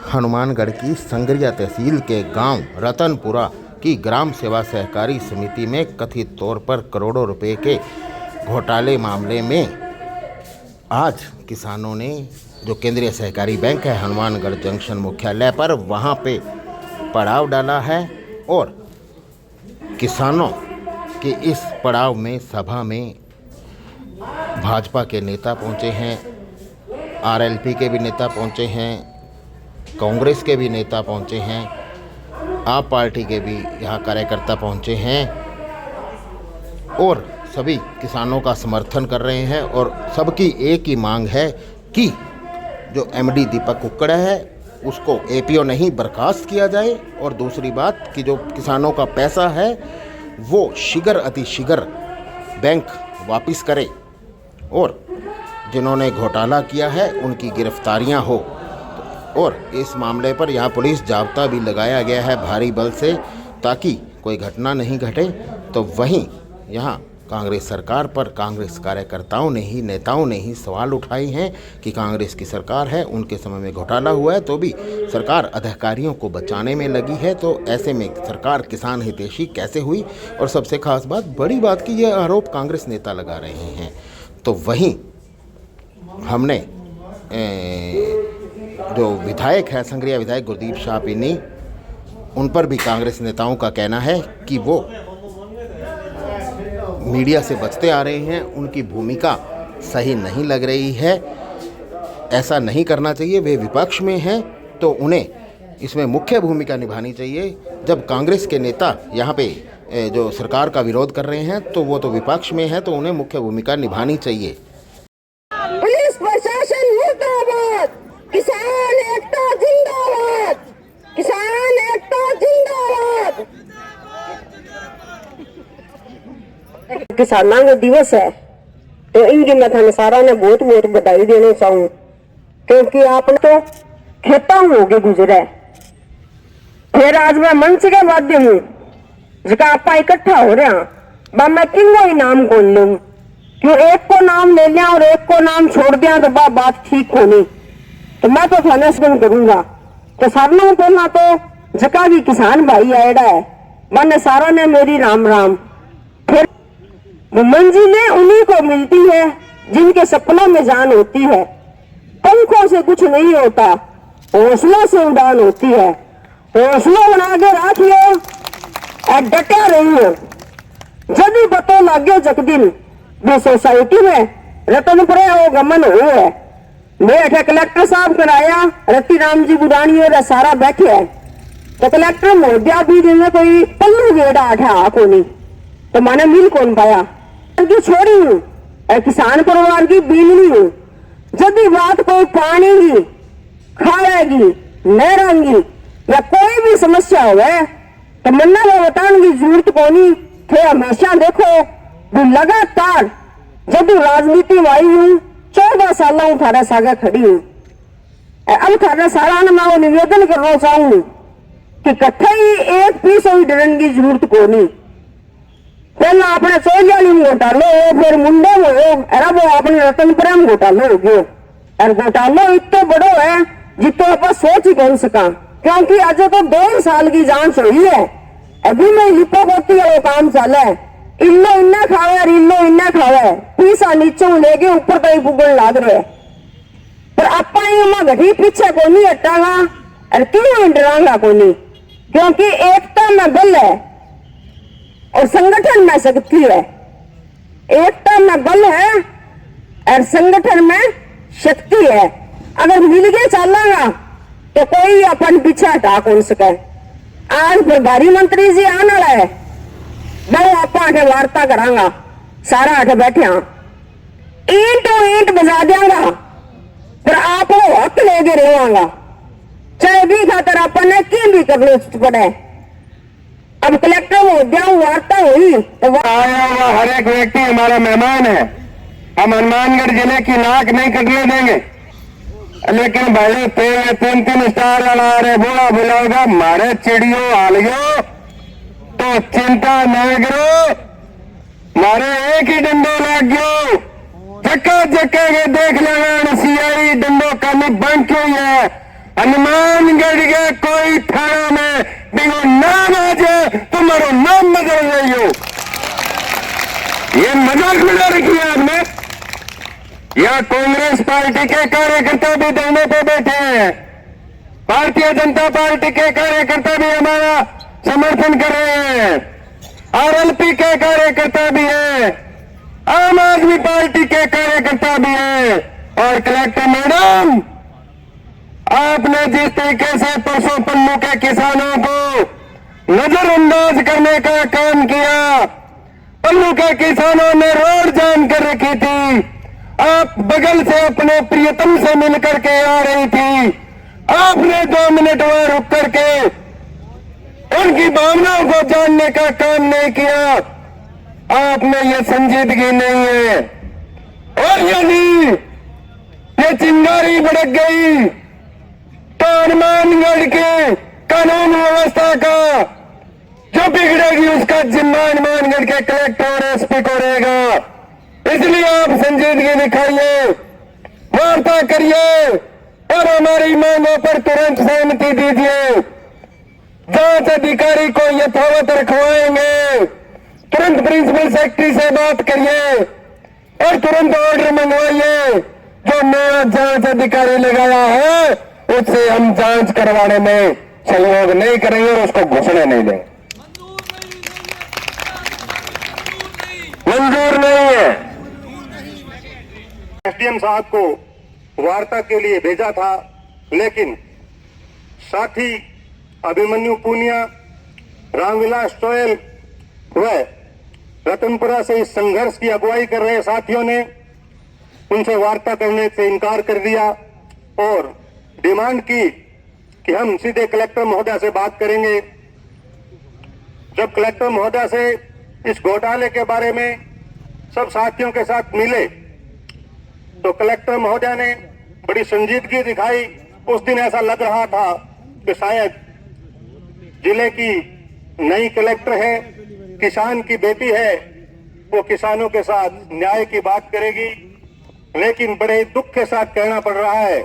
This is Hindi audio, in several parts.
हनुमानगढ़ की संगरिया तहसील के गांव रतनपुरा की ग्राम सेवा सहकारी समिति में कथित तौर पर करोड़ों रुपए के घोटाले मामले में आज किसानों ने जो केंद्रीय सहकारी बैंक है हनुमानगढ़ जंक्शन मुख्यालय पर वहां पे पड़ाव डाला है और किसानों के इस पड़ाव में सभा में भाजपा के नेता पहुंचे हैं, आरएलपी के भी नेता पहुंचे हैं, कांग्रेस के भी नेता पहुंचे हैं, आप पार्टी के भी यहाँ कार्यकर्ता पहुंचे हैं और सभी किसानों का समर्थन कर रहे हैं और सबकी एक ही मांग है कि जो एमडी दीपक कुक्कड़ है उसको एपीओ नहीं बर्खास्त किया जाए और दूसरी बात कि जो किसानों का पैसा है वो शीघ्र अतिशीघ्र बैंक वापस करे और जिन्होंने घोटाला किया है उनकी गिरफ्तारियां हो। और इस मामले पर यहाँ पुलिस जाब्ता भी लगाया गया है भारी बल से ताकि कोई घटना नहीं घटे। तो वहीं यहाँ कांग्रेस सरकार पर कांग्रेस कार्यकर्ताओं ने ही नेताओं ने ही सवाल उठाए हैं कि कांग्रेस की सरकार है, उनके समय में घोटाला हुआ है तो भी सरकार अधिकारियों को बचाने में लगी है, तो ऐसे में सरकार किसान हितैषी कैसे हुई। और सबसे खास बात बड़ी बात की यह आरोप कांग्रेस नेता लगा रहे हैं। तो वहीं हमने जो विधायक है संगरिया विधायक गुरदीप शाहपीनी उन पर भी कांग्रेस नेताओं का कहना है कि वो मीडिया से बचते आ रहे हैं, उनकी भूमिका सही नहीं लग रही है, ऐसा नहीं करना चाहिए। वे विपक्ष में हैं तो उन्हें इसमें मुख्य भूमिका निभानी चाहिए। जब कांग्रेस के नेता यहाँ पे जो सरकार का विरोध कर रहे हैं तो वो तो विपक्ष में है तो उन्हें मुख्य भूमिका निभानी चाहिए। पुलिस प्रशासन मुर्दाबाद, किसान एकता जिंदाबाद, किसान एकता जिंदाबाद। किसानों का दिवस है तो इनकी मैं थाने सारा ने बहुत बहुत बधाई देना चाहूँ क्योंकि आपने तो खेतों में होके गुजरे। फिर आज मैं मंच के माध्यम हूँ जिसका आपा इकट्ठा हो रहे हैं मैं किंगो ही नाम कौन लूँ क्यों एक को नाम ले लिया और एक को नाम छोड़ दिया तो बात ठीक होनी। तो मैं तो थाने से करूंगा तो सामने बोलना तो जका भी किसान भाई आएड़ा है मैंने सारा ने मेरी राम राम। फिर वो मंजिलें उन्हीं को मिलती है जिनके सपनों में जान होती है। पंखों से कुछ नहीं होता, हौसलों से उड़ान होती है। हौसलों बना के रख लो और डटा रही हो। जब बतो लागे जगदिन वो सोसाइटी में रतनपुरा वो गमन हुए है। मैं अठे कलेक्टर साहब कराया रति राम जी बुदानी और सारा बैठे है तो कलेक्टर मोदिया भी दिन में कोई पल्लू गेड़ा आठा को नहीं तो मैंने मिल कौन पाया की छोड़ी हूँ किसान परिवार की बीननी हूँ। जब भी बात कोई पानी की खाएगी नहरांगी या कोई भी समस्या हो तो मन्ना को बताने की जरूरत को नहीं थे। हमेशा देखो लगातार जब भी राजनीति में आई हूँ 14 साल थारा सागा खड़ी हूँ। अब थारा सारा मैं वो निवेदन करना चाहूँ कि कट्ठा ही एक पीस हुई डरन की जरूरत को नहीं। पहला अपने चौलियाली में घोटालो हो फिर मुंडे में हो अरे वो अपने रतनपुरा में घोटालो हो गयो और घोटालो इतना बड़ो है जितो आप सोच ही कौन सका क्योंकि आज तो 2 साल की जांच हुई है। अभी में लिपो पोती वो काम चला है इल्लो इन्ना खावे और इल्लो इन्ना खावे पीसा नीचों लेके ऊपर तक पुगन लाग रहे पर आपा घटी पीछे को नहीं हटागा और क्यों डरांगा को नहीं क्योंकि एकता में बल है और संगठन में शक्ति है। एकता में बल है और संगठन में शक्ति है। अगर मिल के चलागा तो कोई अपन पीछे हटा कौन सके। आज प्रभारी मंत्री जी आने वाला है मैं आपा आठे वार्ता करांगा सारा आठे बैठे ईंट ईंट बजा देंगा पर आप वो हक लेके रहेगा चाहे भी खातर अपन ने की भी करने पड़े। अब कलेक्टर में वार्ता हुई तो आया हुआ हर एक व्यक्ति हमारा मेहमान है। हम हनुमानगढ़ जिले की नाक नहीं कटने देंगे लेकिन भाई 3 स्टार वाला अरे बोला बुलाओगा मारे चिड़ियों आलियो तो चिंता न करो मारे एक ही डंडो लग गयो जक्का के देख लेना सीआई डंडो कमी बन क्यों है हनुमान गढ़ के कोई थाना में बिगो नाम आ जाए तुम्हारो नाम बदल रही हो। ये मजाक मिला रखी है आपने। यह कांग्रेस पार्टी के कार्यकर्ता भी धरने पे बैठे हैं, भारतीय जनता पार्टी के कार्यकर्ता भी हमारा समर्थन कर रहे हैं, आरएलपी के कार्यकर्ता भी हैं, आम आदमी पार्टी के कार्यकर्ता भी हैं। और कलेक्टर मैडम, आपने जिस तरीके से परसों पन्नू के किसानों को नजरअंदाज करने का काम किया, पन्नू के किसानों ने रोड जाम कर रखी थी, आप बगल से अपने प्रियतम से मिलकर के आ रही थी, आपने 2 मिनट वहां रुक करके उनकी भावनाओं को जानने का काम नहीं किया। आपने ये संजीदगी नहीं है। और यदि ये चिंगारी भड़क गई तो हनुमानगढ़ के कानून व्यवस्था का जो बिगड़ेगी उसका जिम्मा हनुमानगढ़ के कलेक्टर और एसपी को रहेगा। इसलिए आप संजीदगी दिखाइए, वार्ता करिए और हमारी मांगों पर तुरंत सहमति दीजिए। जांच अधिकारी को यथावत रखवाएंगे, तुरंत प्रिंसिपल सेक्रेटरी से बात करिए और तुरंत ऑर्डर मंगवाइए। जो नया जांच अधिकारी लगाया है उससे हम जांच करवाने में सहयोग नहीं करेंगे और उसको घुसने नहीं देंगे। मंजूर नहीं है। एसडीएम साहब को वार्ता के लिए भेजा था, लेकिन साथी अभिमन्यु पूनिया, रामविलास टोयल व रतनपुरा से इस संघर्ष की अगुवाई कर रहे साथियों ने उनसे वार्ता करने से इनकार कर दिया और डिमांड की कि हम सीधे कलेक्टर महोदय से बात करेंगे। जब कलेक्टर महोदय से इस घोटाले के बारे में सब साथियों के साथ मिले तो कलेक्टर महोदय ने बड़ी संजीदगी दिखाई। उस दिन ऐसा लग रहा था कि शायद जिले की नई कलेक्टर है, किसान की बेटी है, वो किसानों के साथ न्याय की बात करेगी। लेकिन बड़े दुख के साथ कहना पड़ रहा है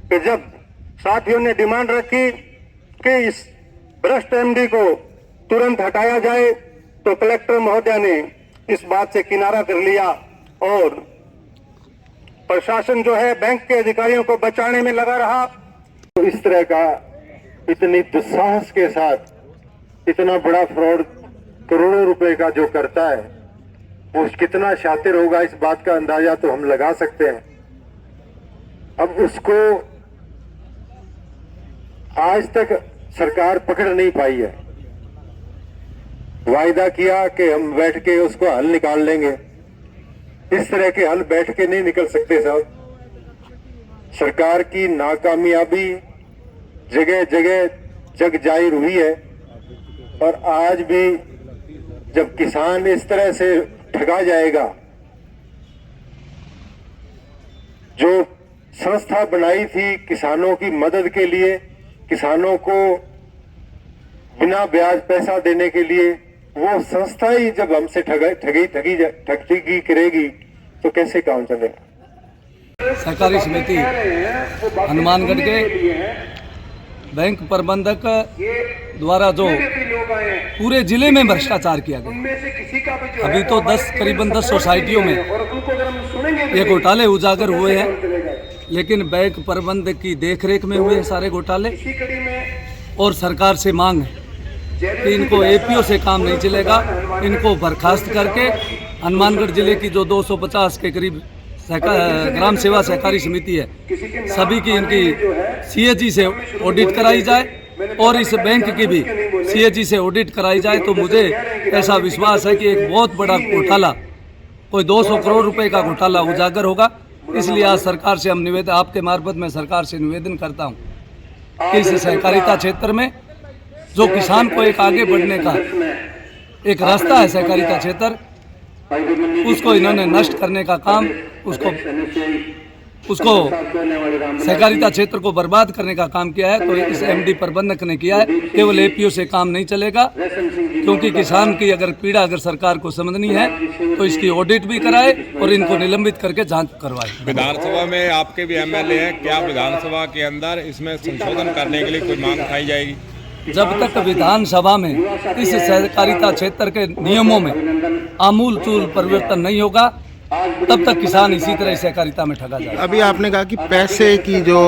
कि जब साथियों ने डिमांड रखी कि इस भ्रष्ट एमडी को तुरंत हटाया जाए तो कलेक्टर महोदय ने इस बात से किनारा कर लिया और प्रशासन जो है बैंक के अधिकारियों को बचाने में लगा रहा। तो इस तरह का इतनी दुस्साहस के साथ इतना बड़ा फ्रॉड करोड़ों रुपए का जो करता है वो कितना शातिर होगा, इस बात का अंदाजा तो हम लगा सकते हैं। अब उसको आज तक सरकार पकड़ नहीं पाई है। वायदा किया कि हम बैठ के उसको हल निकाल लेंगे। इस तरह के हल बैठ के नहीं निकल सकते साहब। सरकार की नाकामयाबी जगह जगह जग जाहिर हुई है और आज भी जब किसान इस तरह से ठगा जाएगा, जो संस्था बनाई थी किसानों की मदद के लिए, किसानों को बिना ब्याज पैसा देने के लिए, वो संस्था ही जब हमसे ठगी करेगी तो कैसे काम चलेगा। सहकारी समिति हनुमानगढ़ के बैंक प्रबंधक द्वारा जो पूरे जिले में भ्रष्टाचार किया गया, अभी तो करीबन 10 सोसाइटियों में ये घोटाले उजागर हुए हैं, लेकिन बैंक प्रबंधक की देखरेख में हुए सारे घोटाले। और सरकार से मांग है कि इनको एपीओ से काम नहीं चलेगा, इनको बर्खास्त करके हनुमानगढ़ जिले की जो 250 के करीब ग्राम सेवा सहकारी समिति है, सभी की इनकी सीएजी से ऑडिट कराई जाए और इस बैंक की भी सीएजी से ऑडिट कराई जाए। तो मुझे ऐसा विश्वास है कि एक बहुत बड़ा घोटाला, कोई 200 करोड़ रुपए का घोटाला उजागर होगा। इसलिए आज सरकार से हम निवेदन, आपके मार्फत में सरकार से निवेदन करता हूं कि इस सहकारिता क्षेत्र में जो किसान को एक आगे बढ़ने का एक रास्ता है सहकारिता क्षेत्र, उसको इन्होंने नष्ट करने का काम, उसको उसको सहकारिता क्षेत्र को बर्बाद करने का काम किया है। तो इस एमडी प्रबंधक ने किया है। केवल एपीओ से काम नहीं चलेगा, क्योंकि किसान की अगर पीड़ा अगर सरकार को समझनी है तो इसकी ऑडिट भी कराए और इनको निलंबित करके जांच करवाए। विधानसभा में आपके भी एमएलए हैं, क्या विधानसभा के अंदर इसमें संशोधन करने के लिए कोई मांग उठाई जाएगी? जब तक विधानसभा में इस सहकारिता क्षेत्र के नियमों में आमूल चूल परिवर्तन नहीं होगा, तब तक किसान इसी तरह सहकारिता में ठगा जाएगा। अभी आपने कहा कि पैसे की जो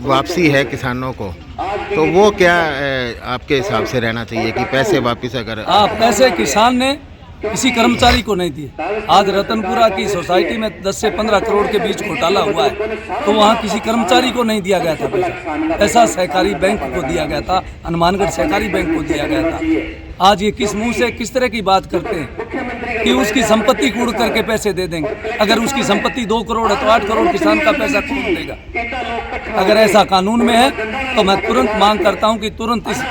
वापसी है किसानों को, तो वो क्या आपके हिसाब से रहना चाहिए कि पैसे वापस अगर पैसे किसान ने किसी कर्मचारी को नहीं दिए। आज रतनपुरा की सोसाइटी में 10 से 15 करोड़ के बीच घोटाला हुआ है, तो वहाँ किसी कर्मचारी को नहीं दिया गया था पैसा। पैसा सहकारी बैंक को दिया गया था, हनुमानगढ़ सहकारी बैंक को दिया गया था। आज ये किस मुंह से किस तरह की बात करते हैं कि उसकी संपत्ति कूड़ करके पैसे दे देंगे। अगर उसकी संपत्ति 2 करोड़ है तो 8 करोड़ किसान का पैसा कौन देगा? अगर ऐसा कानून में है तो मैं तुरंत मांग करता हूँ कि तुरंत इस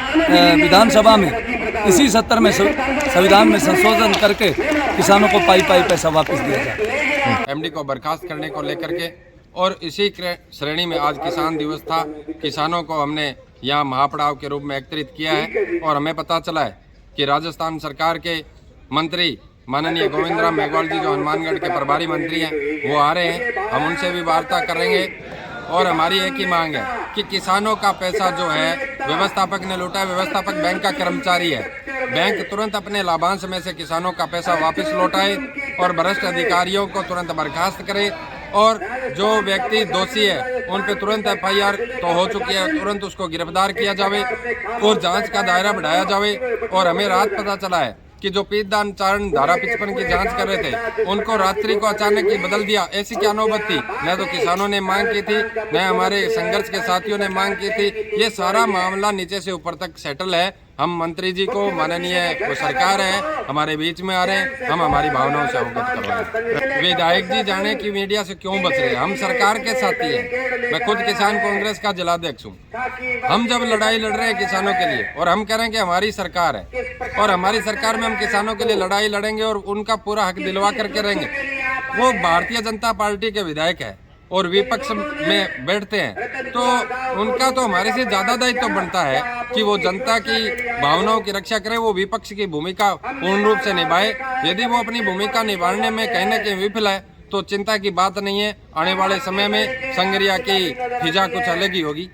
विधानसभा में इसी सत्र में संविधान में संशोधन करके किसानों को पाई पैसा वापस दिया जाए। एमडी को बर्खास्त करने को लेकर के, और इसी श्रेणी में आज किसान दिवस था। किसानों को हमने यहाँ महापड़ाव के रूप में एकत्रित किया है और हमें पता चला है कि राजस्थान सरकार के मंत्री माननीय गोविंद राम मेघवाल जी, जो हनुमानगढ़ के प्रभारी मंत्री हैं, वो आ रहे हैं। हम उनसे भी वार्ता करेंगे और हमारी एक ही मांग है कि किसानों का पैसा जो है व्यवस्थापक ने लूटा है। व्यवस्थापक बैंक का कर्मचारी है। बैंक तुरंत अपने लाभांश में से किसानों का पैसा वापस लौटाए और भ्रष्ट अधिकारियों को तुरंत बर्खास्त करे, और जो व्यक्ति दोषी है उन पे तुरंत एफआईआर तो हो चुकी है, तुरंत उसको गिरफ्तार किया जावे और जांच का दायरा बढ़ाया जावे। और हमें रात पता चला है कि जो पीतदान चारण धारा 55 की जांच कर रहे थे, उनको रात्रि को अचानक ही बदल दिया। ऐसी क्या नौबत थी? न तो किसानों ने मांग की थी, न हमारे संघर्ष के साथियों ने मांग की थी। ये सारा मामला नीचे से ऊपर तक सेटल है। हम मंत्री जी को, माननीय वो सरकार है, हमारे बीच में आ रहे हैं, हम हमारी भावनाओं से अवगत कर रहे हैं। विधायक जी जाने की मीडिया से क्यों बच रहे हैं? हम सरकार के साथी हैं। मैं खुद किसान कांग्रेस का जिलाध्यक्ष हूँ। हम जब लड़ाई लड़ रहे हैं किसानों के लिए और हम कह रहे हैं कि हमारी सरकार है और हमारी सरकार में हम किसानों के लिए लड़ाई लड़ेंगे और उनका पूरा हक दिलवा करके रहेंगे। वो भारतीय जनता पार्टी के विधायक है और विपक्ष में बैठते हैं, तो उनका तो हमारे से ज्यादा दायित्व बनता है कि वो जनता की भावनाओं की रक्षा करे, वो विपक्ष की भूमिका पूर्ण रूप से निभाए। यदि वो अपनी भूमिका निभाने में कहीं न कहीं विफल है तो चिंता की बात नहीं है। आने वाले समय में संगरिया की फिजा कुछ अलग ही होगी।